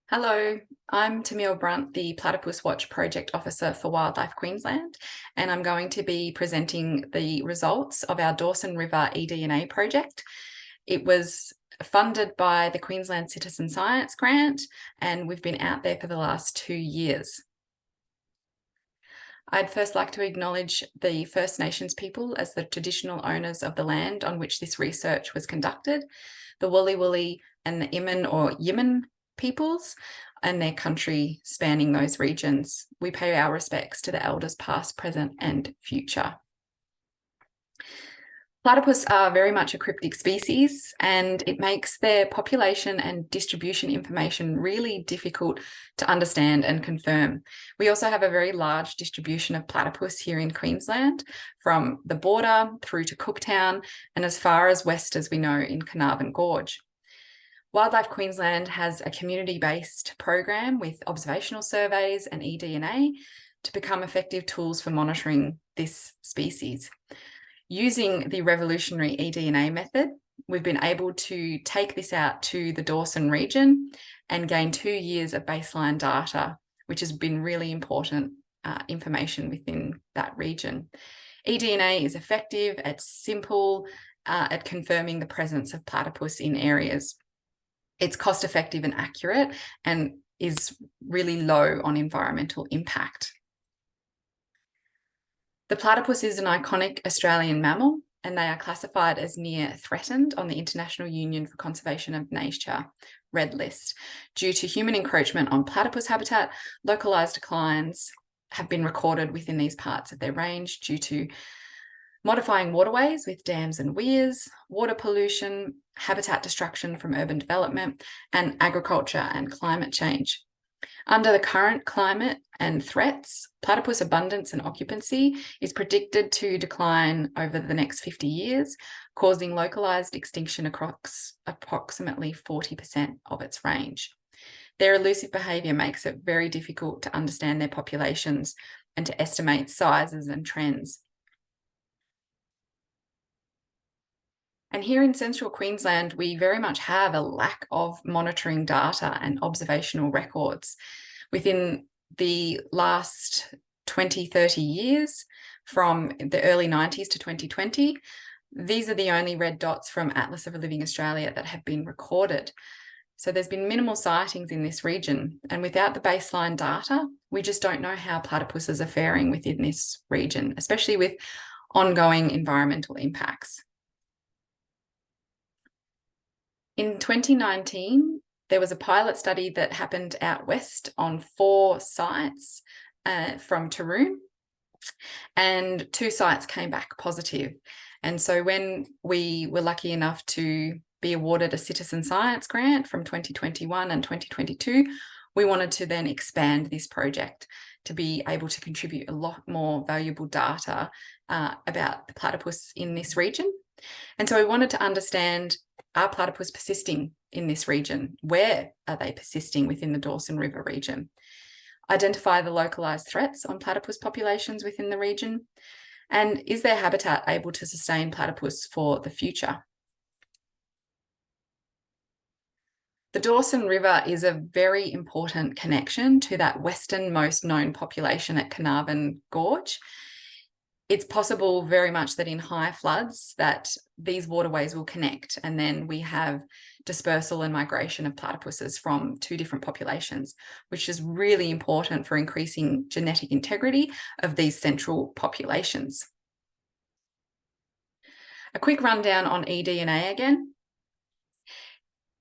Hello, I'm Tamielle Brunt, the PlatypusWatch Project Officer for Wildlife Queensland, and I'm going to be presenting the results of our Dawson River eDNA project. It was funded by the Queensland Citizen Science Grant, and we've been out there for the last 2 years. I'd first like to acknowledge the First Nations people as the traditional owners of the land on which this research was conducted, the Wuli Wuli and the Imin or Yimin peoples and their country spanning those regions. We pay our respects to the elders past, present and future. Platypus are very much a cryptic species, and it makes their population and distribution information really difficult to understand and confirm. We also have a very large distribution of platypus here in Queensland, from the border through to Cooktown and as far as west as we know in Carnarvon Gorge. Wildlife Queensland has a community-based program with observational surveys and eDNA to become effective tools for monitoring this species. Using the revolutionary eDNA method, we've been able to take this out to the Dawson region and gain 2 years of baseline data, which has been really important information within that region. eDNA is effective, it's simple at confirming the presence of platypus in areas. It's cost-effective and accurate and is really low on environmental impact. The platypus is an iconic Australian mammal, and they are classified as near threatened on the International Union for Conservation of Nature Red List. Due to human encroachment on platypus habitat, localised declines have been recorded within these parts of their range due to modifying waterways with dams and weirs, water pollution, habitat destruction from urban development, and agriculture and climate change. Under the current climate and threats, platypus abundance and occupancy is predicted to decline over the next 50 years, causing localised extinction across approximately 40% of its range. Their elusive behaviour makes it very difficult to understand their populations and to estimate sizes and trends. And here in central Queensland, we very much have a lack of monitoring data and observational records. Within the last 20, 30 years, from the early 90s to 2020, these are the only red dots from Atlas of a Living Australia that have been recorded. So there's been minimal sightings in this region, and without the baseline data, we just don't know how platypuses are faring within this region, especially with ongoing environmental impacts. In 2019, there was a pilot study that happened out west on 4 sites from Taroom, and 2 sites came back positive. And so when we were lucky enough to be awarded a Citizen Science Grant from 2021 and 2022, we wanted to then expand this project to be able to contribute a lot more valuable data about the platypus in this region. And so we wanted to understand, are platypus persisting in this region? Where are they persisting within the Dawson River region? Identify the localised threats on platypus populations within the region. And is their habitat able to sustain platypus for the future? The Dawson River is a very important connection to that westernmost known population at Carnarvon Gorge. It's possible very much that in high floods that these waterways will connect, and then we have dispersal and migration of platypuses from 2 different populations, which is really important for increasing genetic integrity of these central populations. A quick rundown on eDNA again.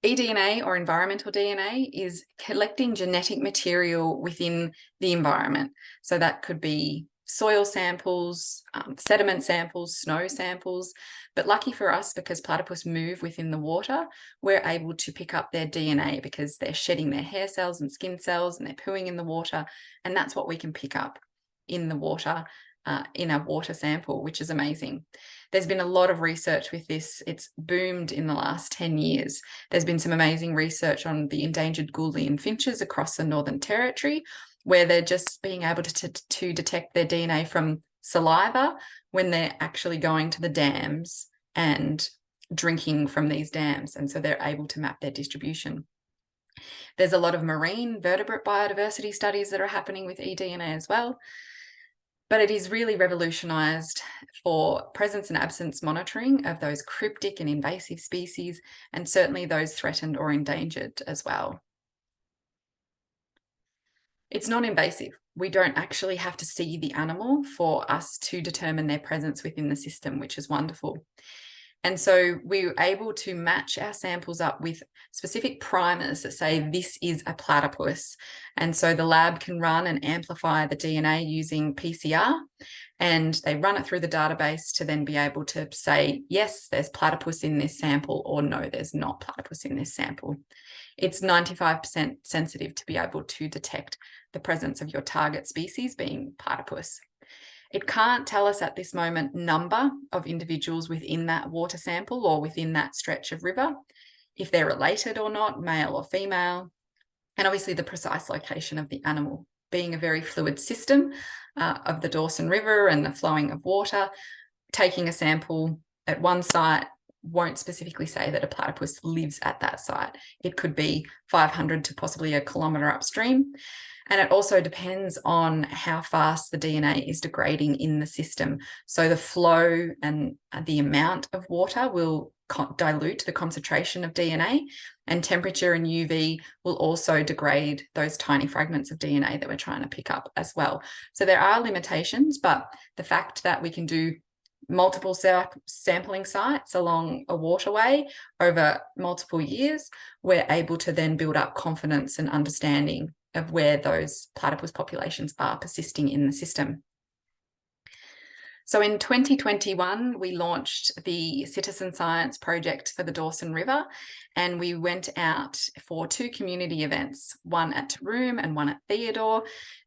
eDNA, or environmental DNA, is collecting genetic material within the environment. So that could be soil samples, sediment samples, snow samples. But lucky for us, because platypus move within the water, we're able to pick up their DNA because they're shedding their hair cells and skin cells and they're pooing in the water. And that's what we can pick up in the water, in a water sample, which is amazing. There's been a lot of research with this. It's boomed in the last 10 years. There's been some amazing research on the endangered Gouldian finches across the Northern Territory, where they're just being able to detect their DNA from saliva when they're actually going to the dams and drinking from these dams. And so they're able to map their distribution. There's a lot of marine vertebrate biodiversity studies that are happening with eDNA as well. But it is really revolutionised for presence and absence monitoring of those cryptic and invasive species, and certainly those threatened or endangered as well. It's non-invasive. We don't actually have to see the animal for us to determine their presence within the system, which is wonderful. And so we were able to match our samples up with specific primers that say this is a platypus. And so the lab can run and amplify the DNA using PCR, and they run it through the database to then be able to say, yes, there's platypus in this sample, or no, there's not platypus in this sample. It's 95% sensitive to be able to detect the presence of your target species being platypus. It can't tell us at this moment number of individuals within that water sample or within that stretch of river, if they're related or not, male or female, and obviously the precise location of the animal. Being a very fluid system of the Dawson River and the flowing of water, taking a sample at one site won't specifically say that a platypus lives at that site. It could be 500 to possibly a kilometre upstream. And it also depends on how fast the DNA is degrading in the system. So the flow and the amount of water will dilute the concentration of DNA, and temperature and UV will also degrade those tiny fragments of DNA that we're trying to pick up as well. So there are limitations, but the fact that we can do multiple sampling sites along a waterway over multiple years, we're able to then build up confidence and understanding of where those platypus populations are persisting in the system. So in 2021, we launched the Citizen Science project for the Dawson River, and we went out for 2 community events, one at Taroom and one at Theodore,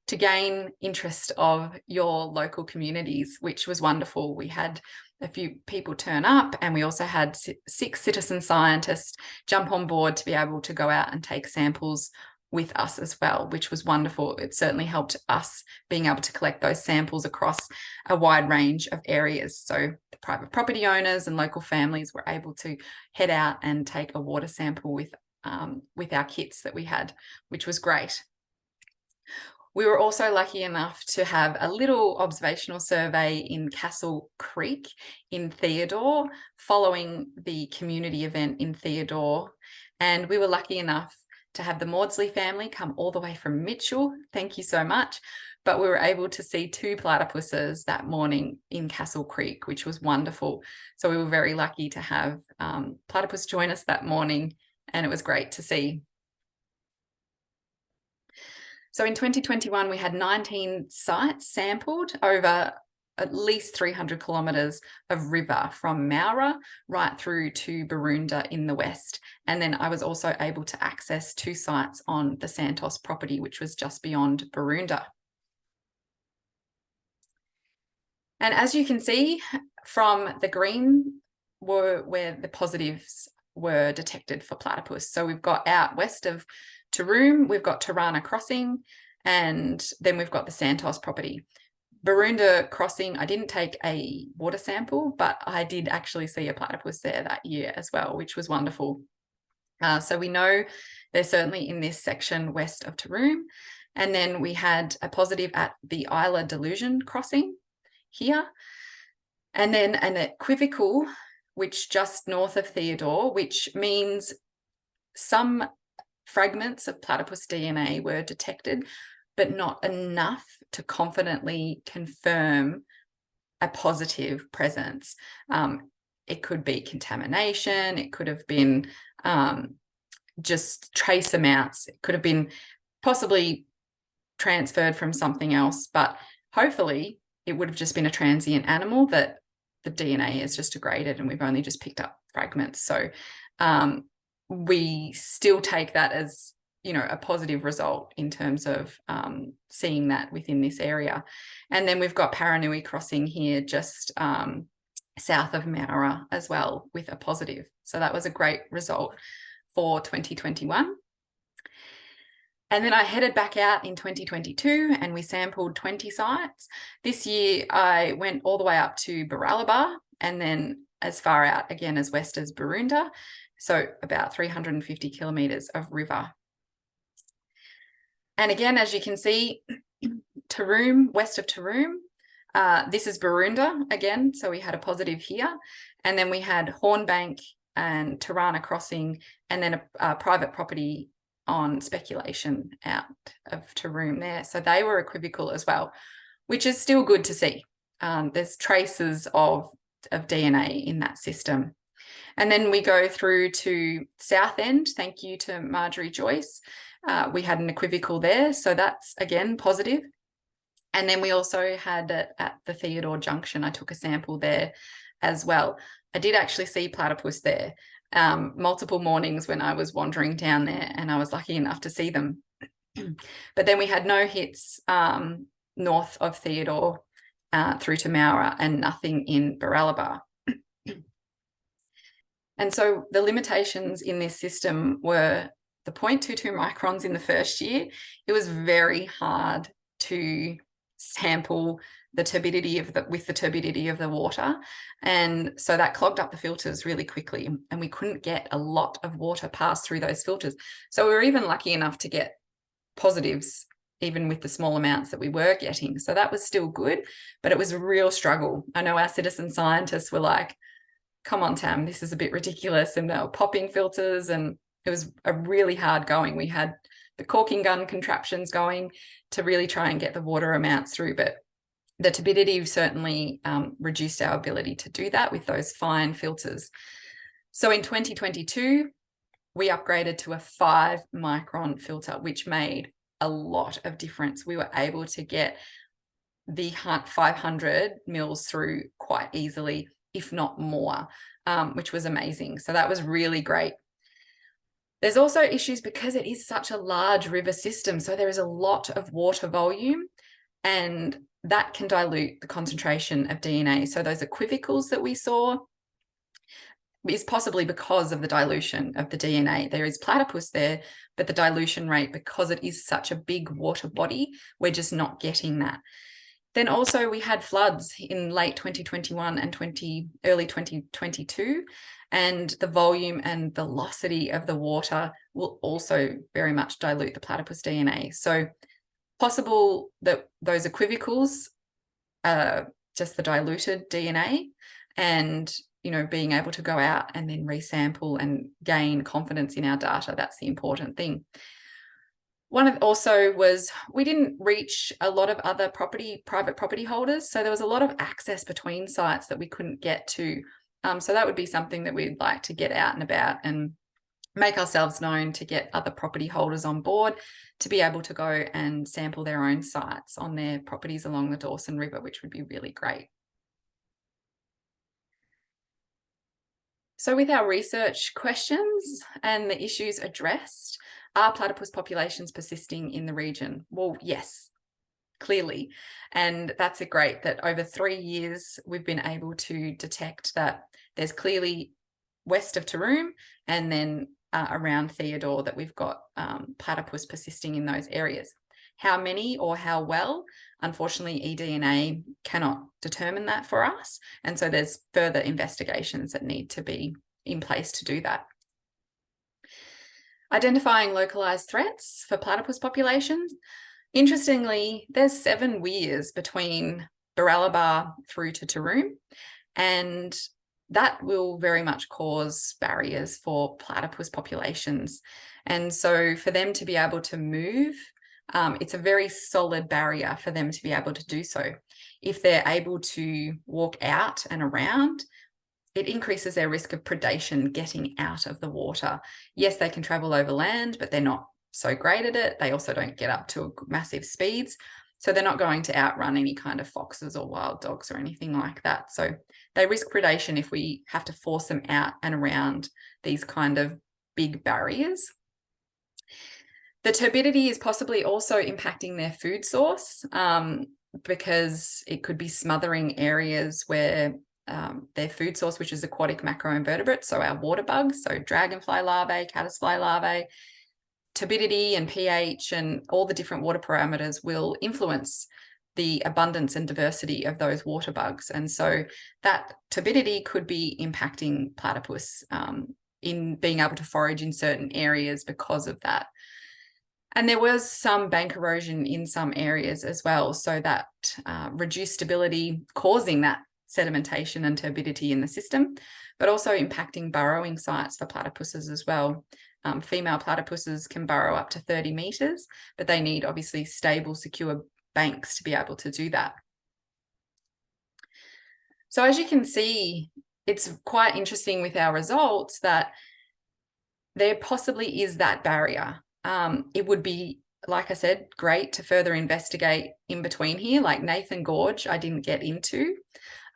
to gain interest of your local communities, which was wonderful. We had a few people turn up, and we also had 6 citizen scientists jump on board to be able to go out and take samples with us as well, which was wonderful. It certainly helped us being able to collect those samples across a wide range of areas. So the private property owners and local families were able to head out and take a water sample with our kits that we had, which was great. We were also lucky enough to have a little observational survey in Castle Creek in Theodore following the community event in Theodore. And we were lucky enough to have the Maudsley family come all the way from Mitchell. Thank you so much. But we were able to see 2 platypuses that morning in Castle Creek, which was wonderful. So we were very lucky to have platypus join us that morning, and it was great to see. So in 2021, we had 19 sites sampled over at least 300 kilometres of river from Mowra right through to Barunda in the west. And then I was also able to access 2 sites on the Santos property, which was just beyond Barunda. And as you can see from the green were where the positives were detected for platypus. So we've got out west of Taroom, we've got Tarana Crossing, and then we've got the Santos property. Barunda Crossing, I didn't take a water sample, but I did actually see a platypus there that year as well, which was wonderful. So we know they're certainly in this section west of Taroom. And then we had a positive at the Isla Delusion Crossing here. And then an equivocal, which just north of Theodore, which means some fragments of platypus DNA were detected, but not enough to confidently confirm a positive presence. It could be contamination, it could have been just trace amounts, it could have been possibly transferred from something else, but hopefully it would have just been a transient animal that the DNA is just degraded and we've only just picked up fragments. So we still take that as, you know, a positive result in terms of seeing that within this area. And then we've got Paranui Crossing here just south of Mowra as well with a positive. So that was a great result for 2021. And then I headed back out in 2022 and we sampled 20 sites. This year I went all the way up to Baralaba and then as far out again as west as Barunda. So about 350 kilometres of river. And again, as you can see, Taroom, west of Taroom, this is Barunda again, so we had a positive here. And then we had Hornbank and Tarana Crossing, and then a private property on speculation out of Taroom there. So they were equivocal as well, which is still good to see. There's traces of DNA in that system. And then we go through to Southend. Thank you to Marjorie Joyce. We had an equivocal there, so that's again positive. And then we also had at the Theodore Junction, I took a sample there as well. I did actually see platypus there multiple mornings when I was wandering down there, and I was lucky enough to see them. But then we had no hits north of Theodore through to Mowra, and nothing in Barralabar. And so the limitations in this system were the 0.22 microns in the first year. It was very hard to sample the turbidity with the turbidity of the water, and so that clogged up the filters really quickly, and we couldn't get a lot of water pass through those filters. So we were even lucky enough to get positives even with the small amounts that we were getting, so that was still good, but it was a real struggle. I know our citizen scientists were like, come on, Tam, this is a bit ridiculous, and they were popping filters, and it was a really hard going. We had the corking gun contraptions going to really try and get the water amounts through, but the turbidity certainly reduced our ability to do that with those fine filters. So in 2022, we upgraded to a 5 micron filter, which made a lot of difference. We were able to get the 500 mils through quite easily, if not more, which was amazing. So that was really great. There's also issues because it is such a large river system. So there is a lot of water volume, and that can dilute the concentration of DNA. So those equivocals that we saw is possibly because of the dilution of the DNA. There is platypus there, but the dilution rate, because it is such a big water body, we're just not getting that. Then also we had floods in late 2021 and early 2022, and the volume and velocity of the water will also very much dilute the platypus DNA. So possible that those equivocals are just the diluted DNA, and being able to go out and then resample and gain confidence in our data, that's the important thing. Also was we didn't reach a lot of other private property holders, so there was a lot of access between sites that we couldn't get to. So that would be something that we'd like to get out and about and make ourselves known to get other property holders on board to be able to go and sample their own sites on their properties along the Dawson River, which would be really great. So with our research questions and the issues addressed, are platypus populations persisting in the region? Well, yes, clearly. And that's great that over 3 years, we've been able to detect that there's clearly west of Taroom and then around Theodore that we've got platypus persisting in those areas. How many or how well? Unfortunately, eDNA cannot determine that for us. And so there's further investigations that need to be in place to do that. Identifying localized threats for platypus populations. Interestingly, there's 7 weirs between Barralabar through to Taroom, and that will very much cause barriers for platypus populations. And so for them to be able to move, it's a very solid barrier for them to be able to do so. If they're able to walk out and around, it increases their risk of predation getting out of the water. Yes, they can travel over land, but they're not so great at it. They also don't get up to massive speeds. So they're not going to outrun any kind of foxes or wild dogs or anything like that. So they risk predation if we have to force them out and around these kind of big barriers. The turbidity is possibly also impacting their food source because it could be smothering areas where their food source, which is aquatic macroinvertebrates, so our water bugs, so dragonfly larvae, caddisfly larvae, turbidity and pH and all the different water parameters will influence the abundance and diversity of those water bugs. And so that turbidity could be impacting platypus in being able to forage in certain areas because of that. And there was some bank erosion in some areas as well, so that reduced stability causing that sedimentation and turbidity in the system, but also impacting burrowing sites for platypuses as well. Female platypuses can burrow up to 30 metres, but they need obviously stable, secure banks to be able to do that. So as you can see, it's quite interesting with our results that there possibly is that barrier. It would be, like I said, great to further investigate in between here, like Nathan Gorge I didn't get into.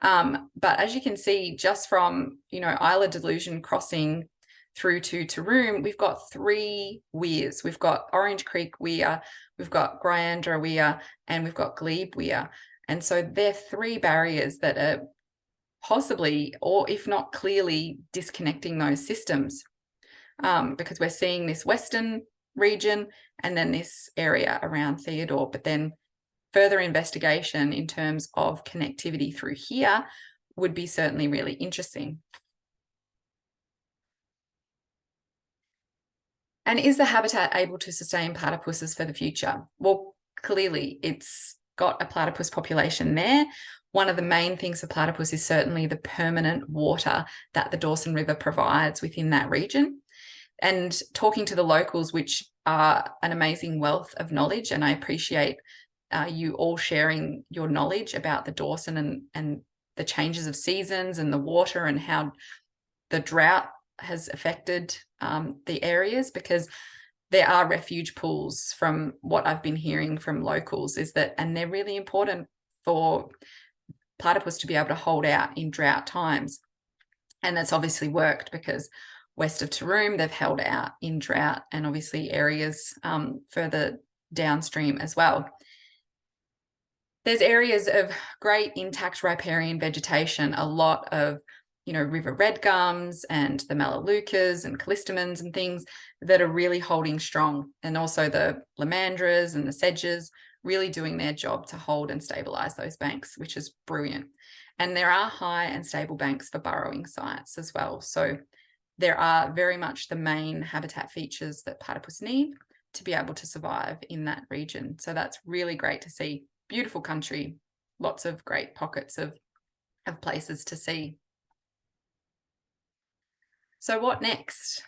But as you can see, just from, Isla Delusion crossing through to Taroom, we've got 3 weirs. We've got Orange Creek weir, we've got Gryandra weir, and we've got Glebe weir. And so they're 3 barriers that are possibly, or if not clearly, disconnecting those systems. Because we're seeing this western region and then this area around Theodore, but then further investigation in terms of connectivity through here would be certainly really interesting. And is the habitat able to sustain platypuses for the future? Well, clearly it's got a platypus population there. One of the main things for platypus is certainly the permanent water that the Dawson River provides within that region. And talking to the locals, which are an amazing wealth of knowledge, and I appreciate you all sharing your knowledge about the Dawson and the changes of seasons and the water and how the drought has affected the areas, because there are refuge pools from what I've been hearing from locals, is that, and they're really important for platypus to be able to hold out in drought times. And that's obviously worked because west of Taroom, they've held out in drought, and obviously areas further downstream as well. There's areas of great intact riparian vegetation, a lot of, river red gums and the melaleucas and callistemons and things that are really holding strong. And also the lomandras and the sedges really doing their job to hold and stabilize those banks, which is brilliant. And there are high and stable banks for burrowing sites as well. So there are very much the main habitat features that platypus need to be able to survive in that region. So that's really great to see. Beautiful country, lots of great pockets of places to see. So what next?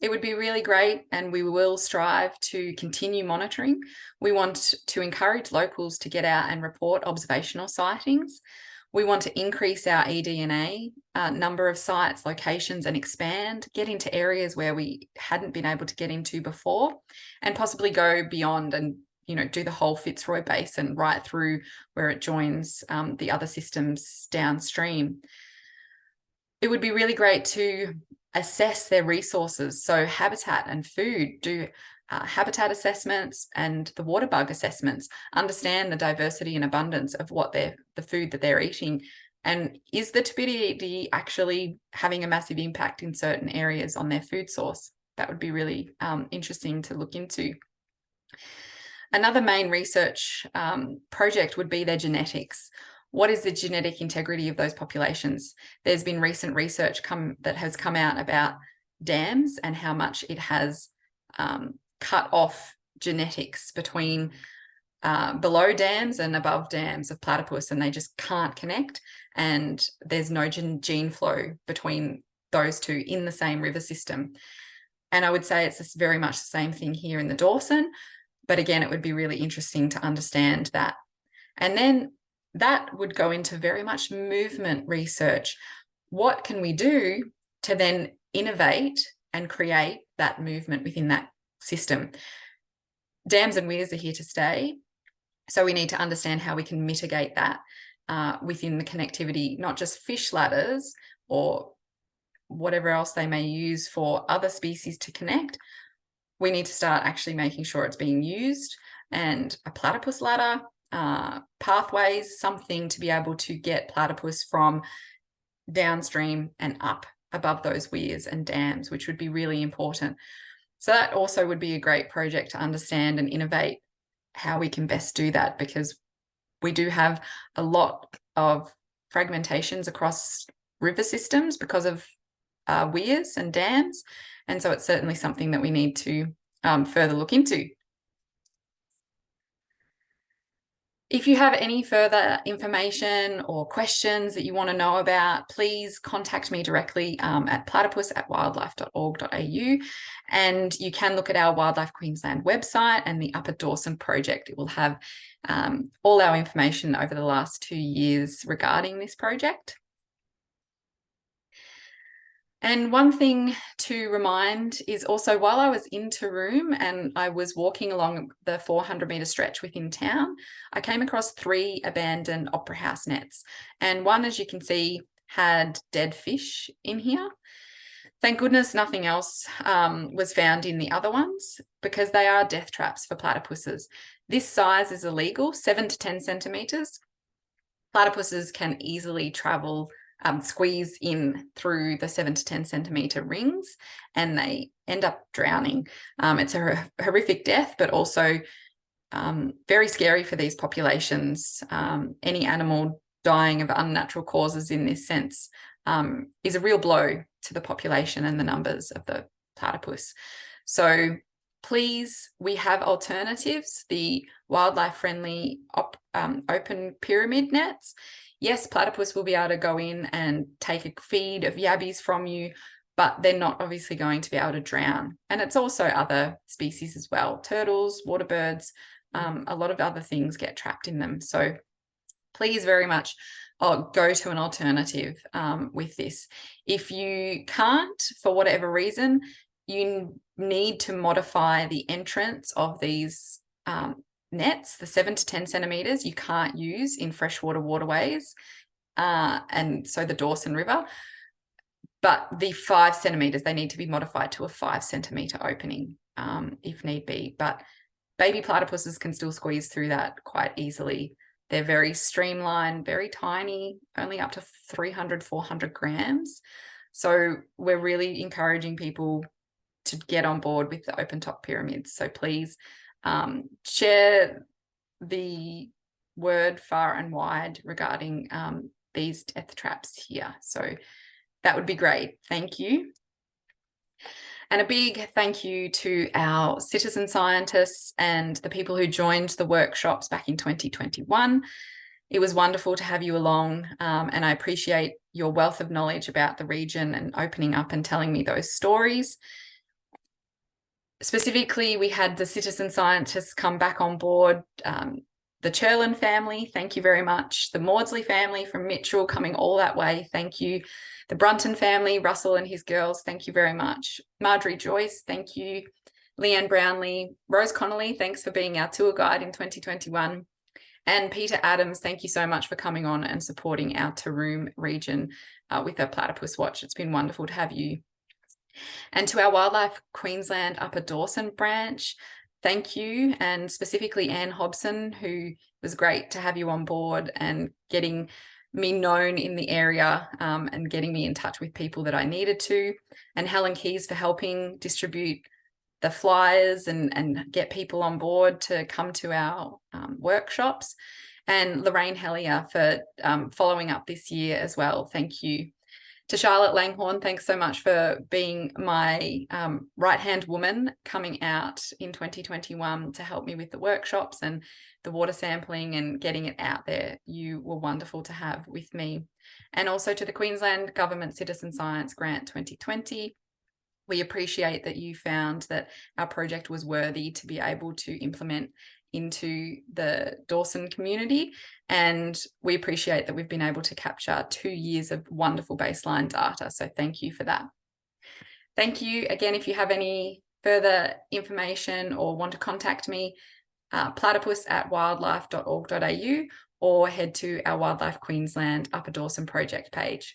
It would be really great, and we will strive to continue monitoring. We want to encourage locals to get out and report observational sightings. We want to increase our eDNA number of sites, locations, and expand, get into areas where we hadn't been able to get into before, and possibly go beyond and do the whole Fitzroy Basin right through where it joins the other systems downstream. It would be really great to assess their resources. So habitat and food, do habitat assessments and the water bug assessments, understand the diversity and abundance of what the food that they're eating, and is the turbidity actually having a massive impact in certain areas on their food source? That would be really interesting to look into. Another main research project would be their genetics. What is the genetic integrity of those populations? There's been recent research that has come out about dams and how much it has cut off genetics between below dams and above dams of platypus, and they just can't connect, and there's no gene flow between those two in the same river system. And I would say it's very much the same thing here in the Dawson, but again, it would be really interesting to understand that. And then that would go into very much movement research. What can we do to then innovate and create that movement within that system? Dams and weirs are here to stay, so we need to understand how we can mitigate that within the connectivity, not just fish ladders or whatever else they may use for other species to connect. We need to start actually making sure it's being used, and a platypus ladder, pathways, something to be able to get platypus from downstream and up above those weirs and dams, which would be really important. So that also would be a great project to understand and innovate how we can best do that, because we do have a lot of fragmentations across river systems because of weirs and dams. And so it's certainly something that we need to further look into. If you have any further information or questions that you want to know about, please contact me directly at platypus@wildlife.org.au, and you can look at our Wildlife Queensland website and the Upper Dawson project. It will have all our information over the last 2 years regarding this project. And one thing to remind is also, while I was in Taroom and I was walking along the 400-metre stretch within town, I came across 3 abandoned opera house nets. And one, as you can see, had dead fish in here. Thank goodness nothing else was found in the other ones, because they are death traps for platypuses. This size is illegal, 7 to 10 centimetres. Platypuses can easily travel squeeze in through the 7 to 10 centimetre rings, and they end up drowning. It's a horrific death, but also very scary for these populations. Any animal dying of unnatural causes in this sense is a real blow to the population and the numbers of the platypus. So please, we have alternatives, the wildlife-friendly open pyramid nets. Yes, platypus will be able to go in and take a feed of yabbies from you, but they're not obviously going to be able to drown. And it's also other species as well, turtles, water birds, a lot of other things get trapped in them. So please very much go to an alternative with this. If you can't, for whatever reason, you need to modify the entrance of these nets. The 7 to 10 centimetres you can't use in freshwater waterways, and so the Dawson River, but the 5 centimetres, they need to be modified to a 5 centimetre opening if need be. But baby platypuses can still squeeze through that quite easily. They're very streamlined, very tiny, only up to 300, 400 grams. So we're really encouraging people to get on board with the open top pyramids. So please share the word far and wide regarding these death traps here. So that would be great. Thank you. And a big thank you to our citizen scientists and the people who joined the workshops back in 2021. It was wonderful to have you along, and I appreciate your wealth of knowledge about the region and opening up and telling me those stories. Specifically, we had the citizen scientists come back on board, the Churlin family, thank you very much. The Maudsley family from Mitchell coming all that way, thank you. The Brunton family, Russell and his girls, thank you very much. Marjorie Joyce, thank you. Leanne Brownlee, Rose Connolly, thanks for being our tour guide in 2021. And Peter Adams, thank you so much for coming on and supporting our Taroom region with our Platypus Watch. It's been wonderful to have you. And to our Wildlife Queensland Upper Dawson branch, thank you. And specifically Anne Hobson, who was great to have you on board and getting me known in the area and getting me in touch with people that I needed to. And Helen Keys for helping distribute the flyers and get people on board to come to our workshops. And Lorraine Hellier for following up this year as well. Thank you. To Charlotte Langhorne, thanks so much for being my right-hand woman coming out in 2021 to help me with the workshops and the water sampling and getting it out there. You were wonderful to have with me. And also to the Queensland Government Citizen Science Grant 2020. We appreciate that you found that our project was worthy to be able to implement into the Dawson community, and we appreciate that we've been able to capture 2 years of wonderful baseline data, so thank you for that. Thank you again. If you have any further information or want to contact me, platypus@wildlife.org.au, or head to our Wildlife Queensland Upper Dawson project page.